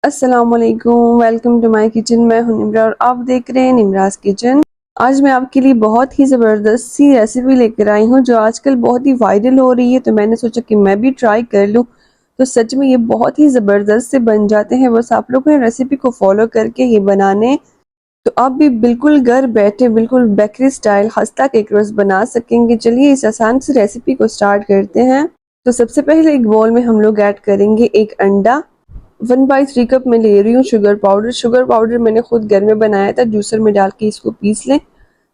अस्सलाम वालेकुम, welcome to my kitchen. मैं हूं निम्रा और आप देख रहे हैं निम्राज किचन। आज मैं आपके लिए बहुत ही ज़बरदस्त सी रेसिपी लेकर आई हूं जो आजकल बहुत ही वायरल हो रही है, तो मैंने सोचा कि मैं भी ट्राई कर लूं। तो सच में ये बहुत ही ज़बरदस्त से बन जाते हैं, बस आप लोग ने रेसिपी को फॉलो करके ये बनाने तो आप भी बिल्कुल घर बैठे बिल्कुल बेकरी स्टाइल खस्ता केक रोल्स बना सकेंगे। चलिए इस आसान सी रेसिपी को स्टार्ट करते हैं। तो सबसे पहले एक बाउल में हम लोग ऐड करेंगे एक अंडा। 1/3 कप मैं ले रही हूँ शुगर पाउडर। शुगर पाउडर मैंने खुद घर में बनाया था, जूसर में डाल के इसको पीस लें,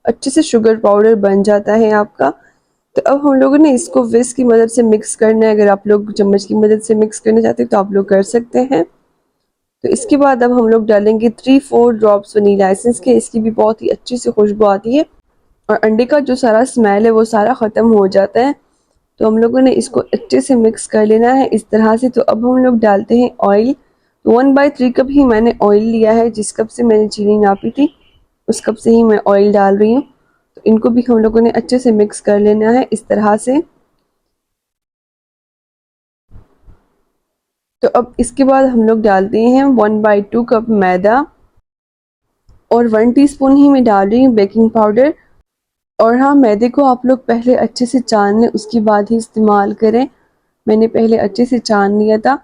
अच्छे से शुगर पाउडर बन जाता है आपका। तो अब हम लोगों ने इसको विस्क की मदद से मिक्स करना है। अगर आप लोग चम्मच की मदद से मिक्स करना चाहते हैं तो आप लोग कर सकते हैं। तो इसके बाद अब हम लोग डालेंगे 3-4 ड्रॉप्स वनीला एसेंस के। इसकी भी बहुत ही अच्छी सी खुशबू आती है और अंडे का जो सारा स्मेल है वो सारा ख़त्म हो जाता है। तो हम लोगों ने इसको अच्छे से मिक्स कर लेना है इस तरह से। तो अब हम लोग डालते हैं ऑयल। तो 1/3 कप ही मैंने ऑयल लिया है, जिस कप से मैंने चीनी नापी थी उस कप से ही मैं ऑयल डाल रही हूँ। तो इनको भी हम लोगों ने अच्छे से मिक्स कर लेना है इस तरह से। तो अब इसके बाद हम लोग डालते हैं 1/2 कप मैदा और 1 टीस्पून ही मैं डाल रही हूँ बेकिंग पाउडर। और हाँ, मैदे को आप लोग पहले अच्छे से छान लें, उसके बाद ही इस्तेमाल करें। मैंने पहले अच्छे से छान लिया था।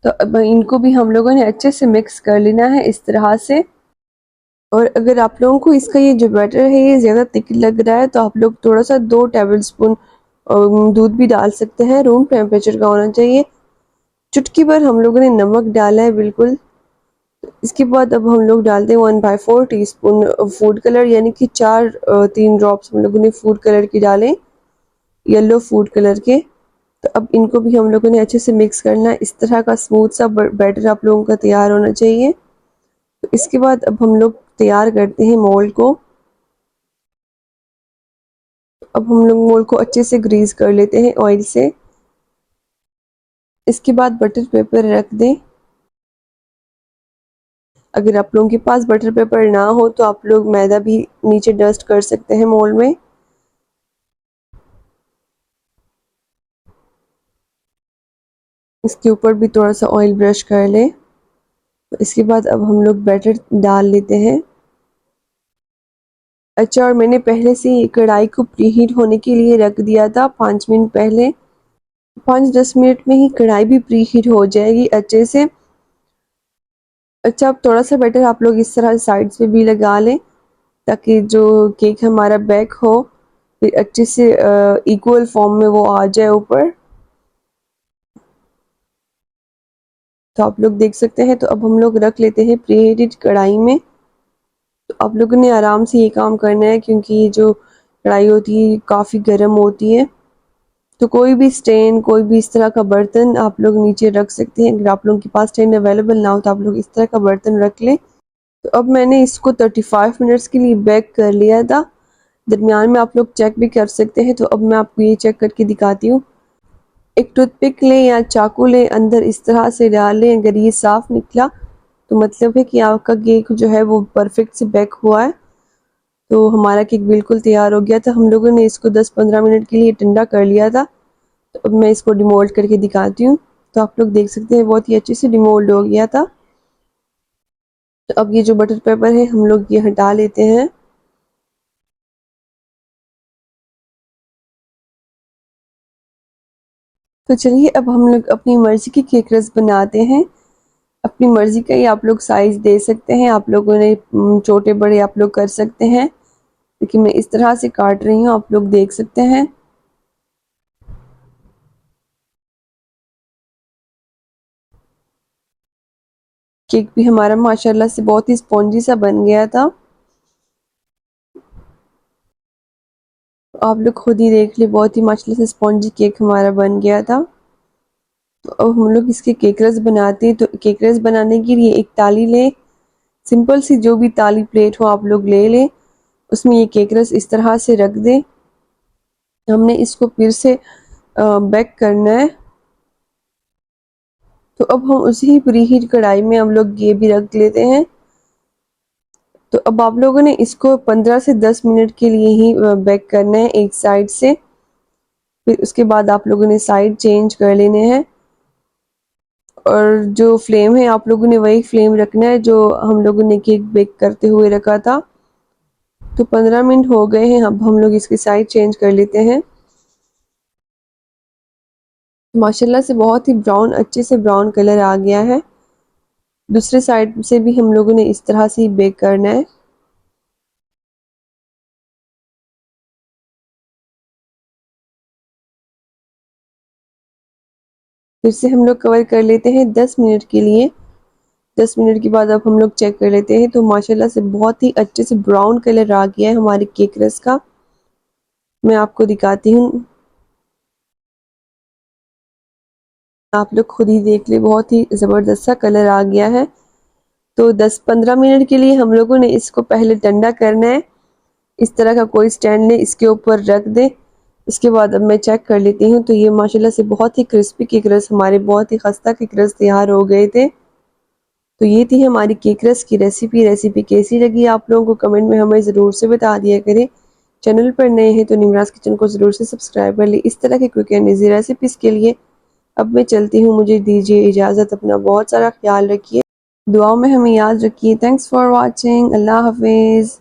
तो अब इनको भी हम लोगों ने अच्छे से मिक्स कर लेना है इस तरह से। और अगर आप लोगों को इसका ये जो बैटर है ये ज़्यादा थिक लग रहा है तो आप लोग थोड़ा सा 2 टेबलस्पून दूध भी डाल सकते हैं। रूम टेम्परेचर का होना चाहिए। चुटकी भर हम लोगों ने नमक डाला है बिल्कुल। इसके बाद अब हम लोग डालते हैं 1/4 टीस्पून फूड कलर, यानी कि 3 ड्रॉप्स हम लोगों ने फूड कलर की डाले, येलो फूड कलर के। तो अब इनको भी हम लोगों ने अच्छे से मिक्स करना है। इस तरह का स्मूथ सा बैटर आप लोगों का तैयार होना चाहिए। तो इसके बाद अब हम लोग तैयार करते हैं मोल्ड को। अब हम लोग मोल्ड को अच्छे से ग्रीस कर लेते हैं ऑयल से। इसके बाद बटर पेपर रख दें। अगर आप लोगों के पास बटर पेपर ना हो तो आप लोग मैदा भी नीचे डस्ट कर सकते हैं मोल्ड में। इसके ऊपर भी थोड़ा सा ऑयल ब्रश कर लें। तो इसके बाद अब हम लोग बैटर डाल लेते हैं। अच्छा, और मैंने पहले से ही कढ़ाई को प्रीहीट होने के लिए रख दिया था 5 मिनट पहले। 5-10 मिनट में ही कढ़ाई भी प्रीहीट हो जाएगी अच्छे से। अच्छा, अब थोड़ा सा बैटर आप लोग इस तरह साइड्स पे भी लगा लें ताकि जो केक हमारा बेक हो फिर अच्छे से इक्वल फॉर्म में वो आ जाए ऊपर। तो आप लोग देख सकते हैं। तो अब हम लोग रख लेते हैं प्रीहीटेड कढ़ाई में। तो आप लोगों ने आराम से ये काम करना है क्योंकि ये जो कढ़ाई होती है काफ़ी गर्म होती है। तो कोई भी स्टैंड, कोई भी इस तरह का बर्तन आप लोग नीचे रख सकते हैं। अगर आप लोगों के पास स्टैंड अवेलेबल ना हो तो आप लोग इस तरह का बर्तन रख लें। तो अब मैंने इसको 35 मिनट्स के लिए बेक कर लिया था। दरमियान में आप लोग चेक भी कर सकते हैं। तो अब मैं आपको ये चेक करके दिखाती हूँ। एक टूथपिक लें या चाकू लें, अंदर इस तरह से डाल लें। अगर ये साफ़ निकला तो मतलब है कि आपका केक जो है वो परफेक्ट से बेक हुआ है। तो हमारा केक बिल्कुल तैयार हो गया था। हम लोगों ने इसको 10-15 मिनट के लिए ठंडा कर लिया था। तो अब मैं इसको डिमोल्ड करके दिखाती हूँ। तो आप लोग देख सकते हैं बहुत ही अच्छे से डिमोल्ड हो गया था। तो अब ये जो बटर पेपर है हम लोग ये हटा लेते हैं। तो चलिए अब हम लोग अपनी मर्ज़ी की केक रस बनाते हैं। अपनी मर्ज़ी का ही आप लोग साइज़ दे सकते हैं। आप लोगों ने छोटे बड़े आप लोग कर सकते हैं। लेकिन मैं इस तरह से काट रही हूँ, आप लोग देख सकते हैं। केक भी हमारा माशाल्लाह से बहुत ही स्पॉन्जी सा बन गया था। आप लोग खुद ही देख ले, बहुत ही माशाल्लाह से स्पॉन्जी केक हमारा बन गया था। तो अब हम लोग इसके केक रस बनाते हैं। तो केक रस बनाने के लिए एक थाली लें, सिंपल सी जो भी थाली प्लेट हो आप लोग ले लें। उसमें ये केक रस इस तरह से रख दें। हमने इसको फिर से बेक करना है। तो अब हम उसी प्रीहीट कढ़ाई में हम लोग ये भी रख लेते हैं। तो अब आप लोगों ने इसको 15 से 10 मिनट के लिए ही बेक करना है एक साइड से। फिर उसके बाद आप लोगों ने साइड चेंज कर लेने हैं। और जो फ्लेम है आप लोगों ने वही फ्लेम रखना है जो हम लोगों ने केक बेक करते हुए रखा था। तो 15 मिनट हो गए हैं, अब हम लोग इसकी साइड चेंज कर लेते हैं। माशाल्लाह से बहुत ही ब्राउन, अच्छे से ब्राउन कलर आ गया है। दूसरे साइड से भी हम लोगों ने इस तरह से ही बेक करना है। फिर से हम लोग कवर कर लेते हैं 10 मिनट के लिए। 10 मिनट के बाद अब हम लोग चेक कर लेते हैं, तो माशाल्लाह से बहुत ही अच्छे से ब्राउन कलर आ गया है हमारे केक रस का। मैं आपको दिखाती हूँ, आप लोग खुद ही देख ले, बहुत ही ज़बरदस्त सा कलर आ गया है। तो 10-15 मिनट के लिए हम लोगों ने इसको पहले ठंडा करना है। इस तरह का कोई स्टैंड ले, इसके ऊपर रख दे। इसके बाद अब मैं चेक कर लेती हूँ, तो ये माशाल्लाह से बहुत ही क्रिस्पी केक रस, हमारे बहुत ही खस्ता केक रस तैयार हो गए थे। तो ये थी हमारी केक रस की रेसिपी कैसी लगी आप लोगों को कमेंट में हमें ज़रूर से बता दिया करें। चैनल पर नए हैं तो निमराज किचन को ज़रूर से सब्सक्राइब कर ले इस तरह के क्विक एंड ईजी रेसिपीज़ के लिए। अब मैं चलती हूँ, मुझे दीजिए इजाज़त, अपना बहुत सारा ख्याल रखिए, दुआओं में हमें याद रखिए। थैंक्स फॉर वॉचिंग, अल्लाह हाफिज़।